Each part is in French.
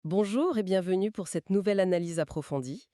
Bonjour et bienvenue pour cette nouvelle analyse approfondie.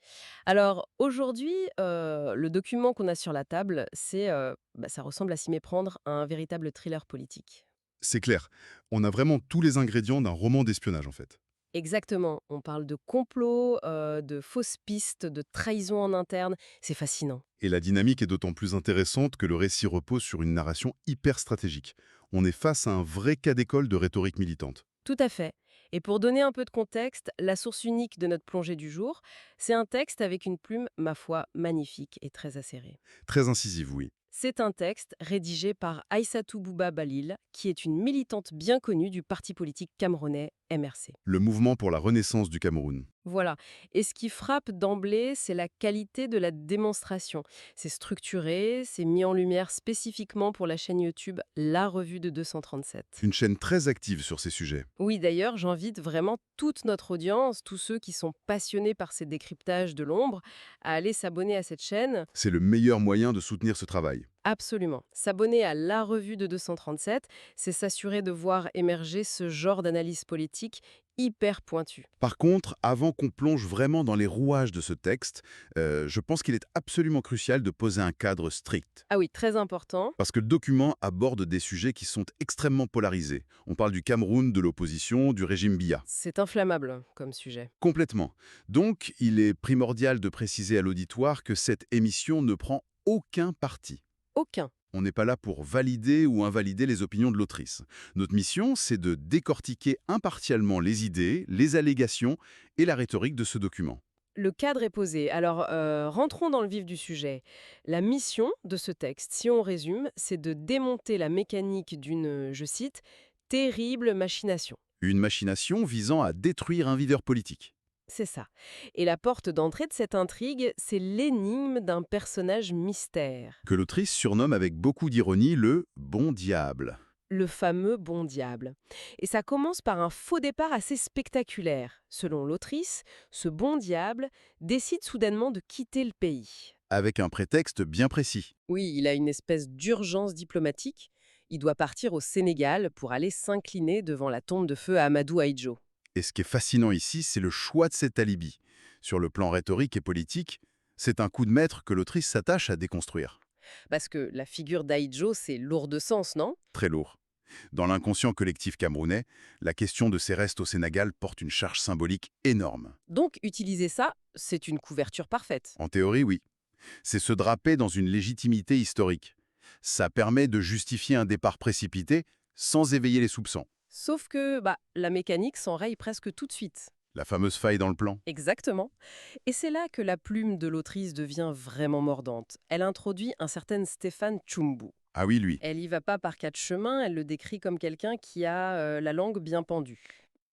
Alors aujourd'hui, le document qu'on a sur la table, ça ressemble à s'y méprendre à un véritable thriller politique. C'est clair. On a vraiment tous les ingrédients d'un roman d'espionnage, en fait. Exactement, on parle de complot, de fausses pistes, de trahison en interne, c'est fascinant. Et la dynamique est d'autant plus intéressante que le récit repose sur une narration hyper stratégique. On est face à un vrai cas d'école de rhétorique militante. Tout à fait. Et pour donner un peu de contexte, la source unique de notre plongée du jour, c'est un texte avec une plume, ma foi, magnifique et très acérée. Très incisive, oui. C'est un texte rédigé par Aïssatou Bouba Balil, qui est une militante bien connue du parti politique camerounais MRC. Le mouvement pour la renaissance du Cameroun. Voilà. Et ce qui frappe d'emblée, c'est la qualité de la démonstration. C'est structuré, c'est mis en lumière spécifiquement pour la chaîne YouTube La Revue de 237. Une chaîne très active sur ces sujets. Oui, d'ailleurs, j'invite vraiment toute notre audience, tous ceux qui sont passionnés par ces décryptages de l'ombre, à aller s'abonner à cette chaîne. C'est le meilleur moyen de soutenir ce travail. Absolument. S'abonner à la revue de 237, c'est s'assurer de voir émerger ce genre d'analyse politique hyper pointue. Par contre, avant qu'on plonge vraiment dans les rouages de ce texte, je pense qu'il est absolument crucial de poser un cadre strict. Ah oui, très important. Parce que le document aborde des sujets qui sont extrêmement polarisés. On parle du Cameroun, de l'opposition, du régime Biya. C'est inflammable comme sujet. Complètement. Donc, il est primordial de préciser à l'auditoire que cette émission ne prend aucun parti. Aucun. On n'est pas là pour valider ou invalider les opinions de l'autrice. Notre mission, c'est de décortiquer impartialement les idées, les allégations et la rhétorique de ce document. Le cadre est posé. Alors, rentrons dans le vif du sujet. La mission de ce texte, si on résume, c'est de démonter la mécanique d'une, je cite, terrible machination. Une machination visant à détruire un leader politique, C'est ça. Et la porte d'entrée de cette intrigue, c'est l'énigme d'un personnage mystère. que l'autrice surnomme avec beaucoup d'ironie le «bon diable». Le fameux bon diable. Et ça commence par un faux départ assez spectaculaire. Selon l'autrice, ce bon diable décide soudainement de quitter le pays. Avec un prétexte bien précis. Oui, il a une espèce d'urgence diplomatique. Il doit partir au Sénégal pour aller s'incliner devant la tombe de feu Amadou Ahidjo. Et ce qui est fascinant ici, c'est le choix de cet alibi. Sur le plan rhétorique et politique, c'est un coup de maître que l'autrice s'attache à déconstruire. Parce que la figure d'Ahidjo, c'est lourd de sens, non? Très lourd. Dans l'inconscient collectif camerounais, la question de ses restes au Sénégal porte une charge symbolique énorme. Donc, utiliser ça, c'est une couverture parfaite. En théorie, oui. C'est se draper dans une légitimité historique. Ça permet de justifier un départ précipité sans éveiller les soupçons. Sauf que la mécanique s'enraye presque tout de suite. La fameuse faille dans le plan. Exactement. Et c'est là que la plume de l'autrice devient vraiment mordante. Elle introduit un certain Stéphane Tchoumbou. Ah oui, lui. Elle y va pas par quatre chemins, elle le décrit comme quelqu'un qui a la langue bien pendue.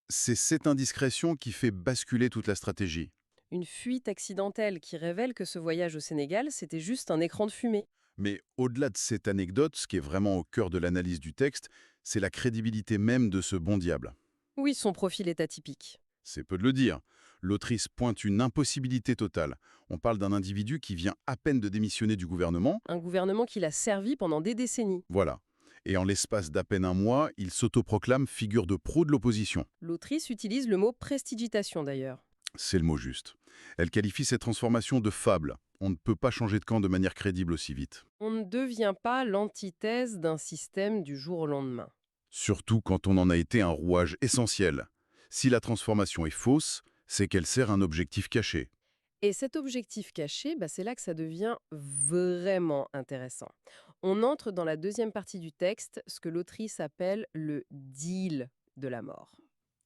C'est cette indiscrétion qui fait basculer toute la stratégie. Une fuite accidentelle qui révèle que ce voyage au Sénégal, c'était juste un écran de fumée. Mais au-delà de cette anecdote, ce qui est vraiment au cœur de l'analyse du texte, c'est la crédibilité même de ce bon diable. Oui, son profil est atypique. C'est peu de le dire. L'autrice pointe une impossibilité totale. On parle d'un individu qui vient à peine de démissionner du gouvernement. Un gouvernement qui l'a servi pendant des décennies. Voilà. Et en l'espace d'à peine un mois, il s'autoproclame figure de proue de l'opposition. L'autrice utilise le mot prestidigitation d'ailleurs. C'est le mot juste. Elle qualifie cette transformation de fable. On ne peut pas changer de camp de manière crédible aussi vite. On ne devient pas l'antithèse d'un système du jour au lendemain. Surtout quand on en a été un rouage essentiel. Si la transformation est fausse, c'est qu'elle sert un objectif caché. Et cet objectif caché, c'est là que ça devient vraiment intéressant. On entre dans la deuxième partie du texte, ce que l'autrice appelle le deal de la mort.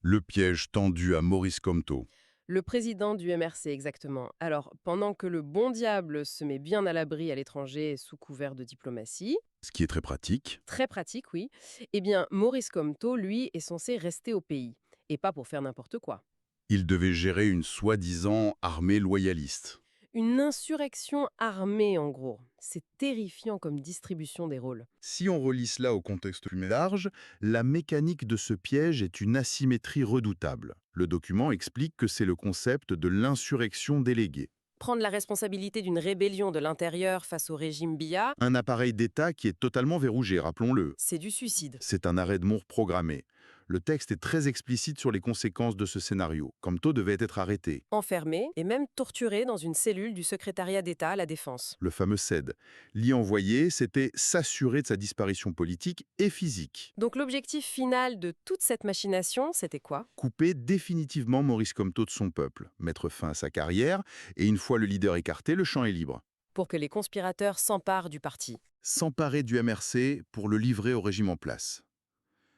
Le piège tendu à Maurice Comteau. Le président du MRC, exactement. Alors, pendant que le bon diable se met bien à l'abri à l'étranger sous couvert de diplomatie, Ce qui est très pratique. très pratique, oui, eh bien, Maurice Comteau, lui, est censé rester au pays. Et pas pour faire n'importe quoi. Il devait gérer une soi-disant armée loyaliste. Une insurrection armée, en gros. C'est terrifiant comme distribution des rôles. Si on relie cela au contexte plus large, la mécanique de ce piège est une asymétrie redoutable. Le document explique que c'est le concept de l'insurrection déléguée. Prendre la responsabilité d'une rébellion de l'intérieur face au régime Biya, Un appareil d'État qui est totalement verrouillé, rappelons-le. c'est du suicide. C'est un arrêt de mort programmé. Le texte est très explicite sur les conséquences de ce scénario. Kamto devait être arrêté. Enfermé et même torturé dans une cellule du secrétariat d'État à la Défense. Le fameux CED. L'y envoyer, c'était s'assurer de sa disparition politique et physique. Donc l'objectif final de toute cette machination, c'était quoi? Couper définitivement Maurice Kamto de son peuple, mettre fin à sa carrière, et une fois le leader écarté, le champ est libre. Pour que les conspirateurs s'emparent du parti. S'emparer du MRC pour le livrer au régime en place.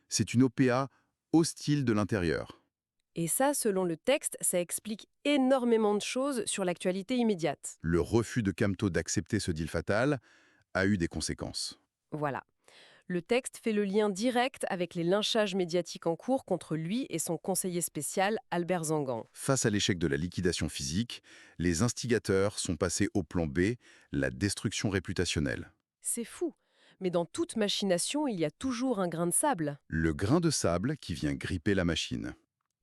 C'est une OPA hostile de l'intérieur. Et ça, selon le texte, ça explique énormément de choses sur l'actualité immédiate. Le refus de Kamto d'accepter ce deal fatal a eu des conséquences. Voilà. Le texte fait le lien direct avec les lynchages médiatiques en cours contre lui et son conseiller spécial, Albert Zangan. Face à l'échec de la liquidation physique, les instigateurs sont passés au plan B, la destruction réputationnelle. C'est fou. Mais dans toute machination, il y a toujours un grain de sable. Le grain de sable qui vient gripper la machine.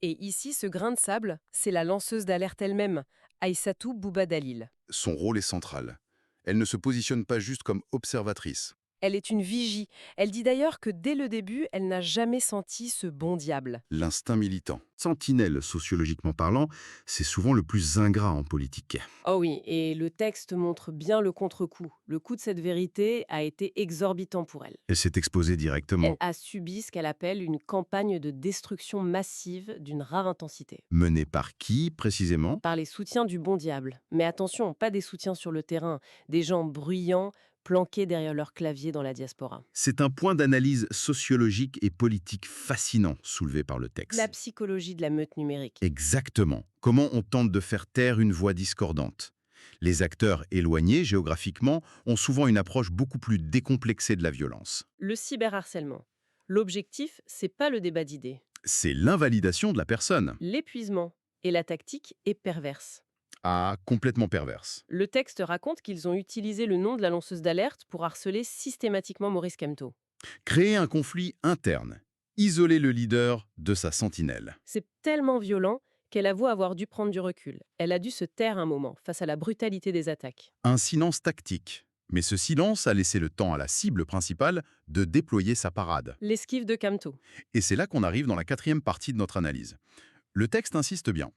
Et ici, ce grain de sable, c'est la lanceuse d'alerte elle-même, Aïssatou Bouba Dalil. Son rôle est central. Elle ne se positionne pas juste comme observatrice. Elle est une vigie. Elle dit d'ailleurs que dès le début, elle n'a jamais senti ce bon diable. L'instinct militant. Sentinelle, sociologiquement parlant, c'est souvent le plus ingrat en politique. Oh oui, et le texte montre bien le contre-coup. Le coût de cette vérité a été exorbitant pour elle. Elle s'est exposée Elle directement. a subi ce qu'elle appelle une campagne de destruction massive d'une rare intensité. Menée par qui, précisément? Par les soutiens du bon diable. Mais attention, pas des soutiens sur le terrain, des gens bruyants, planqués derrière leur clavier dans la diaspora. C'est un point d'analyse sociologique et politique fascinant soulevé par le texte. La psychologie de la meute numérique. Exactement. Comment on tente de faire taire une voix discordante. Les acteurs éloignés géographiquement ont souvent une approche beaucoup plus décomplexée de la violence. Le cyberharcèlement. L'objectif, c'est pas le débat d'idées. C'est l'invalidation de la personne. L'épuisement. Et la tactique est perverse. Ah, complètement perverse. Le texte raconte qu'ils ont utilisé le nom de la lanceuse d'alerte pour harceler systématiquement Maurice Kamto. Créer un conflit interne. Isoler le leader de sa sentinelle. C'est tellement violent qu'elle avoue avoir dû prendre du recul. Elle a dû se taire un moment face à la brutalité des attaques. Un silence tactique. Mais ce silence a laissé le temps à la cible principale de déployer sa parade. L'esquive de Kamto. Et c'est là qu'on arrive dans la quatrième partie de notre analyse. Le texte insiste bien.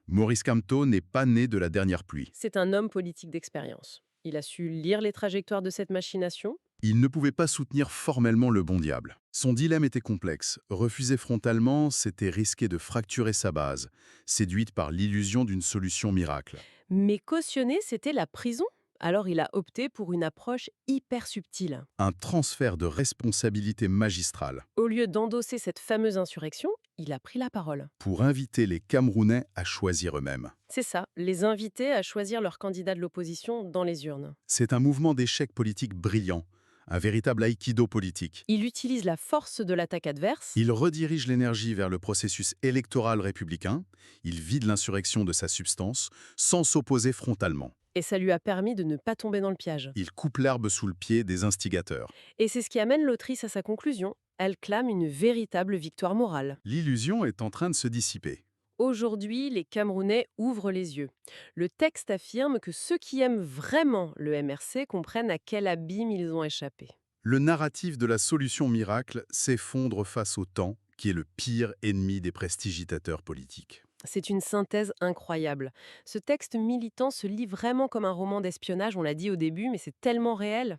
Maurice Kamto n'est pas né de la dernière pluie. C'est un homme politique d'expérience. Il a su lire les trajectoires de cette machination. Il ne pouvait pas soutenir formellement le bon diable. Son dilemme était complexe. Refuser frontalement, c'était risquer de fracturer sa base, séduite par l'illusion d'une solution miracle. Mais cautionner, c'était la prison. Alors il a opté pour une approche hyper subtile. Un transfert de responsabilité magistrale Au lieu d'endosser cette fameuse insurrection, il a pris la parole. pour inviter les Camerounais à choisir eux-mêmes. C'est ça, les inviter à choisir leur candidat de l'opposition dans les urnes. C'est un mouvement d'échec politique brillant, un véritable aïkido politique. Il utilise la force de l'attaque adverse. Il redirige l'énergie vers le processus électoral républicain, il vide l'insurrection de sa substance, sans s'opposer frontalement. Et ça lui a permis de ne pas tomber dans le piège. Il coupe l'herbe sous le pied des instigateurs. Et c'est ce qui amène l'autrice à sa conclusion. Elle clame une véritable victoire morale. L'illusion est en train de se dissiper. Aujourd'hui, les Camerounais ouvrent les yeux. Le texte affirme que ceux qui aiment vraiment le MRC comprennent à quel abîme ils ont échappé. Le narratif de la solution miracle s'effondre face au temps, qui est le pire ennemi des prestigitateurs politiques. C'est une synthèse incroyable. Ce texte militant se lit vraiment comme un roman d'espionnage, on l'a dit au début, mais c'est tellement réel.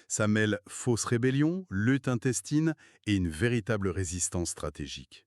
Ça mêle fausse rébellion, lutte intestine et une véritable résistance stratégique.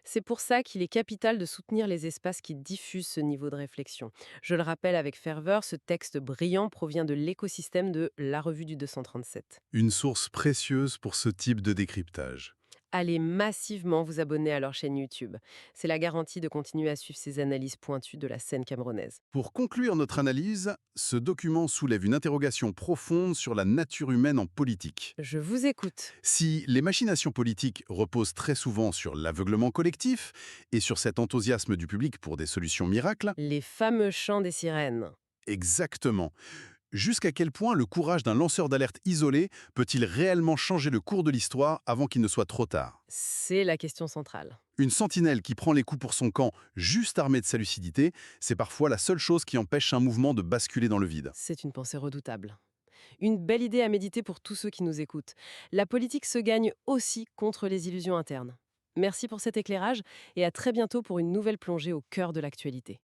C'est pour ça qu'il est capital de soutenir les espaces qui diffusent ce niveau de réflexion. Je le rappelle avec ferveur, ce texte brillant provient de l'écosystème de La Revue du 237. Une source précieuse pour ce type de décryptage. Allez massivement vous abonner à leur chaîne YouTube. C'est la garantie de continuer à suivre ces analyses pointues de la scène camerounaise. Pour conclure notre analyse, ce document soulève une interrogation profonde sur la nature humaine en politique. Je vous écoute. Si les machinations politiques reposent très souvent sur l'aveuglement collectif et sur cet enthousiasme du public pour des solutions miracles, Les fameux chants des sirènes. exactement. Jusqu'à quel point le courage d'un lanceur d'alerte isolé peut-il réellement changer le cours de l'histoire avant qu'il ne soit trop tard? C'est la question centrale. Une sentinelle qui prend les coups pour son camp, juste armée de sa lucidité, c'est parfois la seule chose qui empêche un mouvement de basculer dans le vide. C'est une pensée redoutable. Une belle idée à méditer pour tous ceux qui nous écoutent. La politique se gagne aussi contre les illusions internes. Merci pour cet éclairage et à très bientôt pour une nouvelle plongée au cœur de l'actualité.